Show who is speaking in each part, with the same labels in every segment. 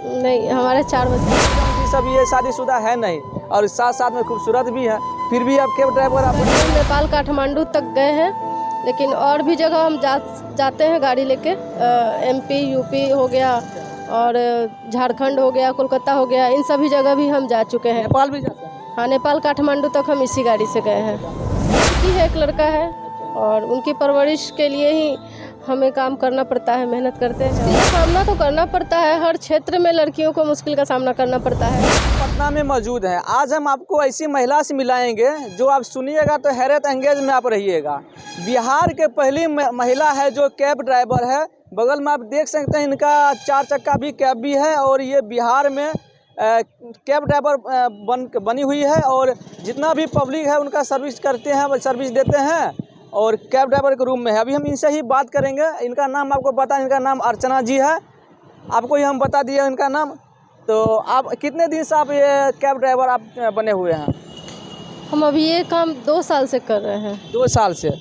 Speaker 1: नहीं, हमारे 4 बच्चे।
Speaker 2: जी सब ये शादीशुदा है नहीं और साथ साथ में खूबसूरत भी है, फिर भी आप कैब ड्राइवर आप
Speaker 1: नेपाल काठमांडू तक गए हैं, लेकिन और भी जगह हम जाते हैं गाड़ी लेके। MP UP हो गया और झारखंड हो गया, कोलकाता हो गया, इन सभी जगह भी हम जा चुके हैं।
Speaker 2: नेपाल भी जाते हैं?
Speaker 1: हाँ, नेपाल काठमांडू तक हम इसी गाड़ी से गए हैं। लड़की है, एक लड़का है और उनकी परवरिश के लिए ही हमें काम करना पड़ता है, मेहनत करते हैं। मुश्किल का सामना तो करना पड़ता है, हर क्षेत्र में लड़कियों को मुश्किल का सामना करना पड़ता है।
Speaker 2: पटना में मौजूद है। आज हम आपको ऐसी महिला से मिलाएंगे जो आप सुनिएगा तो हैरत अंगेज में आप रहिएगा। बिहार के पहली महिला है जो कैब ड्राइवर है। बगल में आप देख सकते हैं इनका 4 चक्का भी कैब भी है और ये बिहार में कैब ड्राइवर बनी हुई है और जितना भी पब्लिक है उनका सर्विस करते हैं, सर्विस देते हैं और कैब ड्राइवर के रूम में है। अभी हम इनसे ही बात करेंगे। इनका नाम आपको पता है, इनका नाम अर्चना जी है। आपको ही हम बता दिए इनका नाम। तो आप कितने दिन से आप ये कैब ड्राइवर आप बने हुए हैं?
Speaker 1: हम अभी ये काम 2 साल से कर रहे हैं।
Speaker 2: 2 साल से।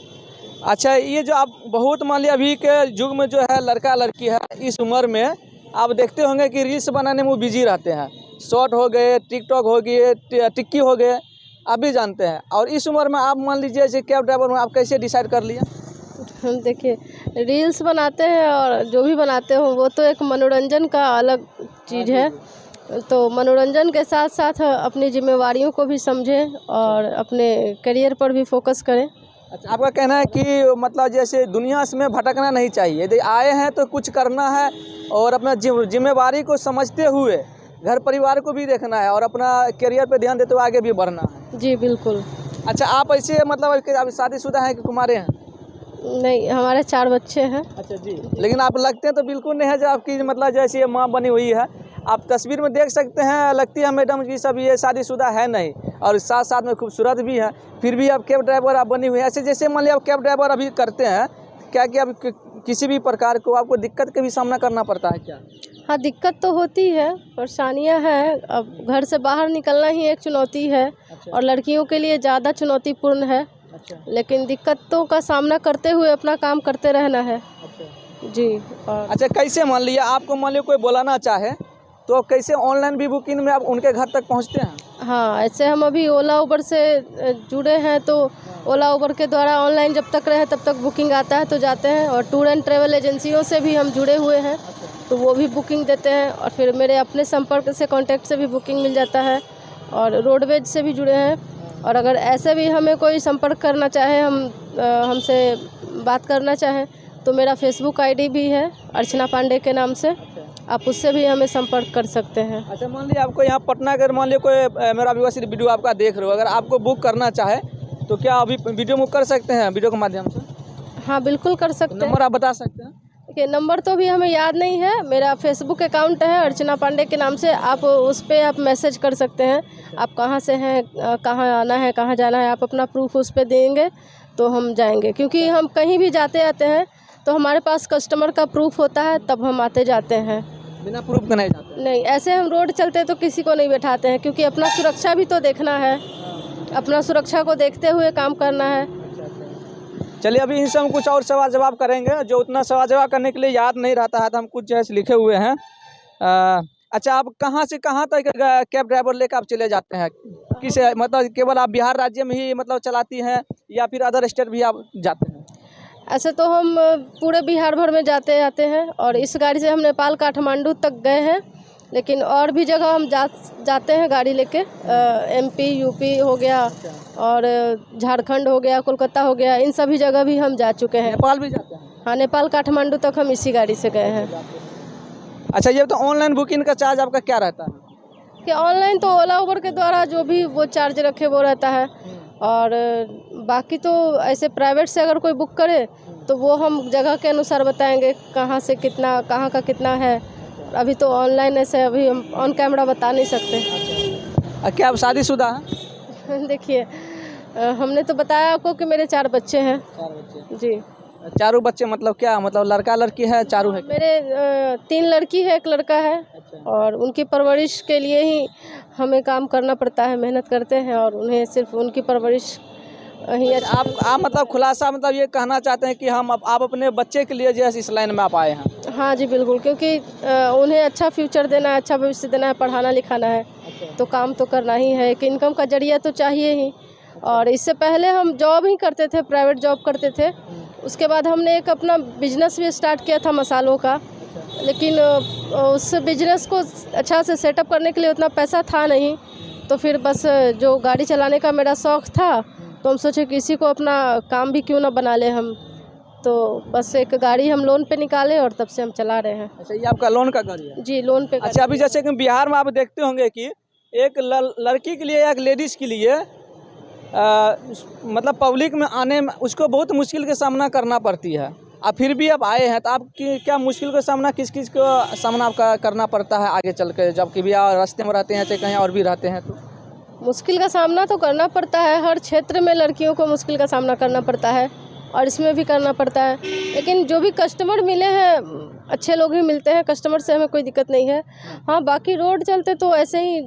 Speaker 2: अच्छा, ये जो आप बहुत मान लिया अभी के युग में जो है लड़का लड़की है, इस उम्र में आप देखते होंगे कि रील्स बनाने में वो बिजी रहते हैं। शॉर्ट हो गए, टिकटॉक हो गए, टिक्की हो गए, आप भी जानते हैं। और इस उम्र में आप मान लीजिए जैसे कैब ड्राइवर में आप कैसे डिसाइड कर लिया?
Speaker 1: हम देखिए, रील्स बनाते हैं और जो भी बनाते हो वो तो एक मनोरंजन का अलग चीज़ है। तो मनोरंजन के साथ साथ अपनी जिम्मेवारियों को भी समझें और अपने करियर पर भी फोकस करें।
Speaker 2: अच्छा, आपका कहना है कि मतलब जैसे दुनिया में भटकना नहीं चाहिए, यदि आए हैं तो कुछ करना है और अपना जिम्मेवारी को समझते हुए घर परिवार को भी देखना है और अपना करियर पे ध्यान देते हुए आगे भी बढ़ना है।
Speaker 1: जी बिल्कुल। अच्छा,
Speaker 2: आप ऐसे मतलब आप शादीशुदा हैं कि कुंवारे हैं?
Speaker 1: नहीं, हमारे 4 बच्चे हैं।
Speaker 2: अच्छा जी। लेकिन आप लगते हैं तो बिल्कुल नहीं है जो आपकी मतलब जैसी ये माँ बनी हुई है। आप तस्वीर में देख सकते हैं, लगती है मैडम जी सब ये शादीशुदा है नहीं और साथ साथ में खूबसूरत भी है, फिर भी आप कैब ड्राइवर आप बनी हुई है। ऐसे जैसे मान लिया आप कैब ड्राइवर अभी करते हैं, क्या कि अब किसी भी प्रकार को आपको दिक्कत का भी सामना करना पड़ता है क्या?
Speaker 1: हाँ, दिक्कत तो होती है, परेशानियाँ हैं। अब घर से बाहर निकलना ही एक चुनौती है।
Speaker 2: अच्छा।
Speaker 1: और लड़कियों के लिए ज़्यादा चुनौतीपूर्ण है।
Speaker 2: अच्छा।
Speaker 1: लेकिन दिक्कतों का सामना करते हुए अपना काम करते रहना है।
Speaker 2: अच्छा
Speaker 1: जी। और
Speaker 2: अच्छा, कैसे मान लिया आपको मान लिया कोई बुलाना चाहे तो कैसे ऑनलाइन भी बुकिंग में आप उनके घर तक पहुंचते हैं?
Speaker 1: हाँ, ऐसे हम अभी ओला उबर से जुड़े हैं, तो ओला उबर के द्वारा ऑनलाइन जब तक रहे तब तक बुकिंग आता है तो जाते हैं। और टूर एंड ट्रैवल एजेंसियों से भी हम जुड़े हुए हैं, तो वो भी बुकिंग देते हैं। और फिर मेरे अपने संपर्क से कॉन्टैक्ट से भी बुकिंग मिल जाता है और रोडवेज से भी जुड़े हैं। और अगर ऐसे भी हमें कोई संपर्क करना चाहे, हमसे बात करना चाहें, तो मेरा फेसबुक आईडी भी है अर्चना पांडे के नाम से, आप उससे भी हमें संपर्क कर सकते हैं।
Speaker 2: अच्छा, मान लीजिए आपको यहाँ पटना का मान लीजिए कोई मेरा व्यूअर्स वीडियो आपका देख रहे हो, अगर आपको बुक करना चाहे तो क्या अभी वीडियो बुक कर सकते हैं वीडियो के माध्यम से?
Speaker 1: हाँ बिल्कुल कर सकते हैं।
Speaker 2: नंबर आप बता सकते हैं?
Speaker 1: देखिए, नंबर तो भी हमें याद नहीं है। मेरा फेसबुक अकाउंट है अर्चना पांडे के नाम से, आप उस पर आप मैसेज कर सकते हैं। आप कहाँ से हैं, कहाँ आना है, कहाँ जाना है, आप अपना प्रूफ उस पर देंगे तो हम जाएंगे। क्योंकि हम कहीं भी जाते आते हैं तो हमारे पास कस्टमर का प्रूफ होता है, तब हम आते जाते हैं।
Speaker 2: बिना प्रूफ के नहीं जाते?
Speaker 1: नहीं, ऐसे हम रोड चलते तो किसी को नहीं बैठाते हैं, क्योंकि अपना सुरक्षा भी तो देखना है, अपना सुरक्षा को देखते हुए काम करना है।
Speaker 2: चलिए, अभी इनसे हम कुछ और सवाल जवाब करेंगे, जो उतना सवाल जवाब करने के लिए याद नहीं रहता है तो हम कुछ जैसे लिखे हुए हैं। अच्छा, आप कहाँ से कहाँ तक कैब ड्राइवर लेकर आप चले जाते हैं? किस मतलब केवल आप बिहार राज्य में ही मतलब चलाती हैं या फिर अदर स्टेट भी आप जाते हैं?
Speaker 1: ऐसे तो हम पूरे बिहार भर में जाते आते हैं और इस गाड़ी से हम नेपाल काठमांडू तक गए हैं, लेकिन और भी जगह हम जाते हैं गाड़ी लेके। MP UP हो गया और झारखंड हो गया, कोलकाता हो गया, इन सभी जगह भी हम जा चुके हैं।
Speaker 2: नेपाल भी जाते हैं?
Speaker 1: हाँ, नेपाल काठमांडू तक हम इसी गाड़ी से गए हैं।
Speaker 2: अच्छा, ये तो ऑनलाइन बुकिंग का चार्ज आपका क्या रहता है?
Speaker 1: कि ऑनलाइन तो ओला उबर के द्वारा जो भी वो चार्ज रखे वो रहता है, और बाकी तो ऐसे प्राइवेट से अगर कोई बुक करे तो वो हम जगह के अनुसार बताएंगे कहाँ से कितना, कहाँ का कितना है। अभी तो ऑनलाइन ऐसे अभी हम ऑन कैमरा बता नहीं सकते।
Speaker 2: क्या आप शादीशुदा हैं?
Speaker 1: देखिए, हमने तो बताया आपको कि मेरे 4 बच्चे हैं।
Speaker 2: 4 बच्चे?
Speaker 1: जी।
Speaker 2: चारों बच्चे मतलब क्या, मतलब लड़का लड़की है, चारों है?
Speaker 1: मेरे 3 लड़की है, 1 लड़का है।
Speaker 2: अच्छा।
Speaker 1: और उनकी परवरिश के लिए ही हमें काम करना पड़ता है, मेहनत करते हैं और उन्हें सिर्फ उनकी परवरिश यहीं
Speaker 2: आप मतलब खुलासा मतलब ये कहना चाहते हैं कि हम आप अपने बच्चे के लिए जो है इस लाइन में आप आए हैं।
Speaker 1: हाँ जी बिल्कुल, क्योंकि उन्हें अच्छा फ्यूचर देना है, अच्छा भविष्य देना है, पढ़ाना लिखाना है, तो काम तो करना ही है, एक इनकम का जरिया तो चाहिए ही। और इससे पहले हम जॉब ही करते थे, प्राइवेट जॉब करते थे। उसके बाद हमने एक अपना बिजनेस भी स्टार्ट किया था मसालों का, लेकिन उस बिजनेस को अच्छा से सेटअप करने के लिए उतना पैसा था नहीं, तो फिर बस जो गाड़ी चलाने का मेरा शौक़ था, तो हम सोचे कि इसी को अपना काम भी क्यों ना बना ले हम, तो बस एक गाड़ी हम लोन पे निकाले और तब से हम चला रहे हैं।
Speaker 2: अच्छा, ये आपका लोन का गाड़ी है?
Speaker 1: जी, लोन पे।
Speaker 2: अच्छा, अभी जैसे कि बिहार में आप देखते होंगे कि एक लड़की के लिए या एक लेडीज़ के लिए मतलब पब्लिक में आने में उसको बहुत मुश्किल का सामना करना पड़ती है। अब फिर भी आप आए हैं तो आपकी क्या मुश्किल का सामना किस को सामना आपका करना पड़ता है आगे चल कर, जबकि भी आप रास्ते में रहते हैं चाहे कहीं और भी रहते हैं तो?
Speaker 1: मुश्किल का सामना तो करना पड़ता है, हर क्षेत्र में लड़कियों को मुश्किल का सामना करना पड़ता है और इसमें भी करना पड़ता है। लेकिन जो भी कस्टमर मिले हैं, अच्छे लोग ही मिलते हैं, कस्टमर से हमें कोई दिक्कत नहीं है। हाँ, बाकी रोड चलते तो ऐसे ही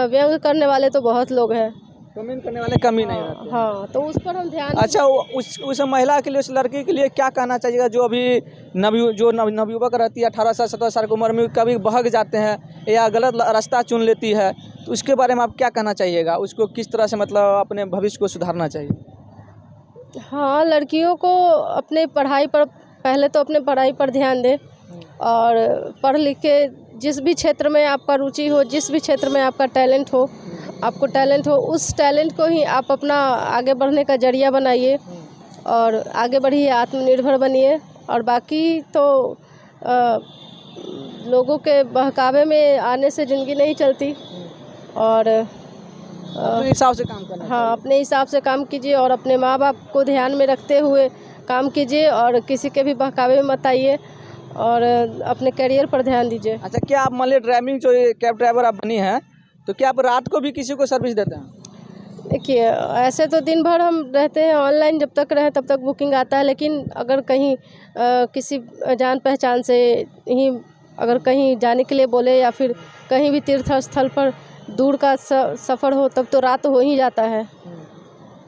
Speaker 1: व्यंग करने वाले तो बहुत लोग हैं,
Speaker 2: कमेंट करने वाले कम ही नहीं रहते।
Speaker 1: हाँ, तो उस पर हम ध्यान।
Speaker 2: अच्छा, उस महिला के लिए, उस लड़की के लिए क्या कहना चाहिएगा जो अभी नवयुवक रहती है 18 साल 17 साल की उम्र में, कभी बहक जाते हैं या गलत रास्ता चुन लेती है, तो उसके बारे में आप क्या कहना चाहिएगा? उसको किस तरह से मतलब अपने भविष्य को सुधारना चाहिए?
Speaker 1: हाँ, लड़कियों को अपने पढ़ाई पर, पहले तो अपने पढ़ाई पर ध्यान दें और पढ़ लिख के जिस भी क्षेत्र में आपका रुचि हो, जिस भी क्षेत्र में आपका टैलेंट हो, आपको टैलेंट हो, उस टैलेंट को ही आप अपना आगे बढ़ने का जरिया बनाइए और आगे बढ़िए, आत्मनिर्भर बनिए। और बाकी तो लोगों के बहकावे में आने से ज़िंदगी नहीं चलती और
Speaker 2: अपने हिसाब से काम करना।
Speaker 1: हाँ, अपने हिसाब से काम कीजिए और अपने माँ बाप को ध्यान में रखते हुए काम कीजिए और किसी के भी बहकावे में मत आइए और अपने करियर पर ध्यान दीजिए।
Speaker 2: अच्छा, क्या आप मान लीजिए ड्राइविंग जो कैब ड्राइवर आप बनी हैं, तो क्या आप रात को भी किसी को सर्विस देते हैं?
Speaker 1: देखिए, ऐसे तो दिन भर हम रहते हैं ऑनलाइन, जब तक रहे तब तक बुकिंग आता है, लेकिन अगर कहीं किसी जान पहचान से ही अगर कहीं जाने के लिए बोले या फिर कहीं भी तीर्थ स्थल पर दूर का सफ़र हो, तब तो रात हो ही जाता है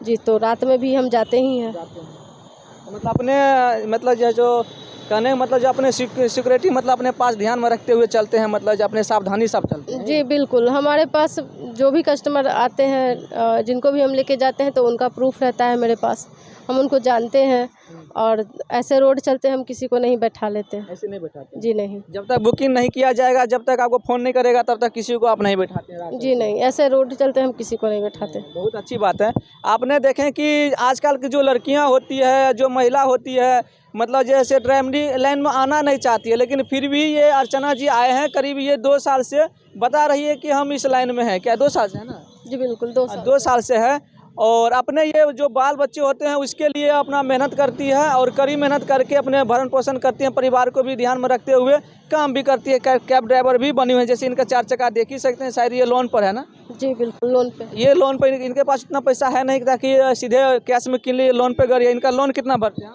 Speaker 1: जी, तो रात में भी हम जाते ही हैं।
Speaker 2: मतलब अपने मतलब जो कहने का मतलब जो अपने सिक्योरिटी मतलब अपने पास ध्यान में रखते हुए चलते हैं, मतलब जो अपने सावधानी सब चलते हैं।
Speaker 1: जी बिल्कुल, हमारे पास जो भी कस्टमर आते हैं, जिनको भी हम लेके जाते हैं, तो उनका प्रूफ रहता है मेरे पास, हम उनको जानते हैं और ऐसे रोड चलते हम किसी को नहीं बैठा लेते।
Speaker 2: ऐसे नहीं बैठाते?
Speaker 1: जी नहीं।
Speaker 2: जब तक बुकिंग नहीं किया जाएगा, जब तक आपको फ़ोन नहीं करेगा, तब तक किसी को आप नहीं बैठाते हैं?
Speaker 1: जी नहीं, ऐसे रोड चलते हम किसी को नहीं बैठाते।
Speaker 2: बहुत अच्छी बात है। आपने देखें कि आजकल की जो लड़कियां होती है, जो महिला होती है, मतलब जैसे ड्राइवरी लाइन में आना नहीं चाहती है, लेकिन फिर भी ये अर्चना जी आए हैं, करीब ये 2 साल से बता रही है कि हम इस लाइन में हैं। क्या 2 साल से है ना?
Speaker 1: जी बिल्कुल, 2 साल।
Speaker 2: 2 साल से है और अपने ये जो बाल बच्चे होते हैं उसके लिए अपना मेहनत करती है और कड़ी मेहनत करके अपने भरण पोषण करती हैं, परिवार को भी ध्यान में रखते हुए काम भी करती है। कैब ड्राइवर भी बनी हुई है, जैसे इनका 4 चक्का देख ही सकते हैं, शायद ये लोन पर है ना?
Speaker 1: जी बिल्कुल, लोन पे।
Speaker 2: ये लोन पर, इनके पास इतना पैसा है नहीं ताकि सीधे कैश में किन लिए लोन पे करिए। इनका लोन कितना भरते हैं?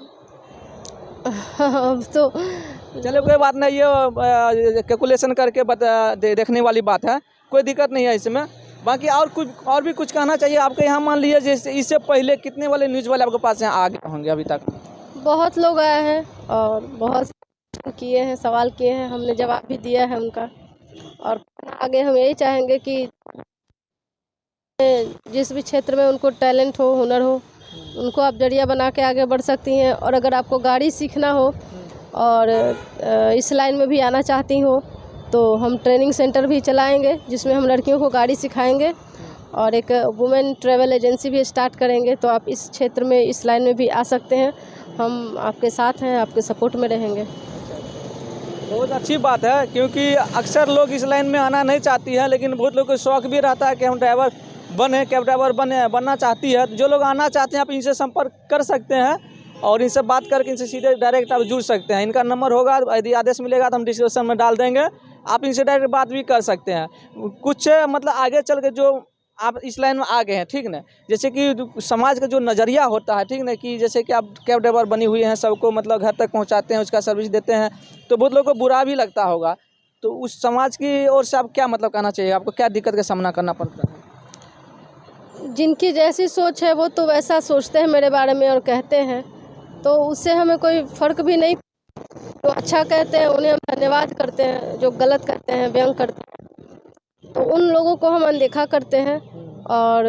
Speaker 1: तो
Speaker 2: चलिए कोई बात नहीं, ये कैलकुलेशन करके देखने वाली बात है, कोई दिक्कत नहीं है इसमें। बाकी और भी कुछ कहना चाहिए आपके यहाँ? मान लीजिए जैसे इससे पहले कितने वाले न्यूज़ वाले आपके पास यहाँ आ गए होंगे अभी तक?
Speaker 1: बहुत लोग आए हैं और बहुत किए हैं, सवाल किए हैं, हमने जवाब भी दिया है उनका और आगे हम यही चाहेंगे कि जिस भी क्षेत्र में उनको टैलेंट हो, हुनर हो, उनको आप जरिया बना के आगे बढ़ सकती हैं। और अगर आपको गाड़ी सीखना हो और इस लाइन में भी आना चाहती हो, तो हम ट्रेनिंग सेंटर भी चलाएंगे, जिसमें हम लड़कियों को गाड़ी सिखाएंगे और एक वुमेन ट्रैवल एजेंसी भी स्टार्ट करेंगे। तो आप इस क्षेत्र में, इस लाइन में भी आ सकते हैं, हम आपके साथ हैं, आपके सपोर्ट में रहेंगे।
Speaker 2: बहुत अच्छी बात है, क्योंकि अक्सर लोग इस लाइन में आना नहीं चाहती है, लेकिन बहुत लोगों को शौक भी रहता है कि हम ड्राइवर बने, कैब ड्राइवर बनना चाहती है। जो लोग आना चाहते हैं आप इनसे संपर्क कर सकते हैं और इनसे बात करके इनसे सीधे डायरेक्ट आप जुड़ सकते हैं। इनका नंबर होगा, यदि आदेश मिलेगा तो हम डिस्क्रिप्शन में डाल देंगे, आप इनसे डायरेक्ट बात भी कर सकते हैं। कुछ मतलब आगे चल के जो आप इस लाइन में आ गए हैं, ठीक ना, जैसे कि समाज का जो नज़रिया होता है, ठीक ना, कि जैसे कि आप कैब ड्राइवर बनी हुई हैं, सबको मतलब घर तक पहुंचाते हैं, उसका सर्विस देते हैं, तो बहुत लोगों को बुरा भी लगता होगा। तो उस समाज की ओर से आप क्या मतलब कहना चाहिए? आपको क्या दिक्कत का सामना करना पड़ता है?
Speaker 1: जिनकी जैसी सोच है वो तो वैसा सोचते हैं मेरे बारे में और कहते हैं, तो उससे हमें कोई फ़र्क भी नहीं। जो अच्छा कहते हैं उन्हें हम धन्यवाद करते हैं, जो गलत कहते हैं, व्यंग करते हैं, तो उन लोगों को हम अनदेखा करते हैं और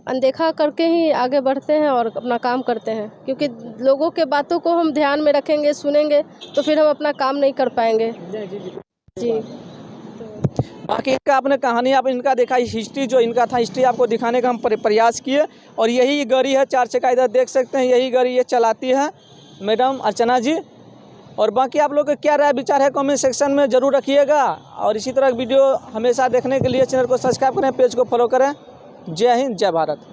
Speaker 1: अनदेखा करके ही आगे बढ़ते हैं और अपना काम करते हैं। क्योंकि लोगों के बातों को हम ध्यान में रखेंगे, सुनेंगे, तो फिर हम अपना काम नहीं कर पाएंगे। जी।
Speaker 2: बाकी इनका आपने कहानी आप इनका देखा, हिस्ट्री जो इनका था, हिस्ट्री आपको दिखाने का हम प्रयास किए। और यही गाड़ी है 4 चक्का, इधर देख सकते हैं, यही गाड़ी ये चलाती है मैडम अर्चना जी। और बाकी आप लोग का क्या राय विचार है कमेंट सेक्शन में ज़रूर रखिएगा। और इसी तरह वीडियो हमेशा देखने के लिए चैनल को सब्सक्राइब करें, पेज को फॉलो करें। जय हिंद, जय भारत।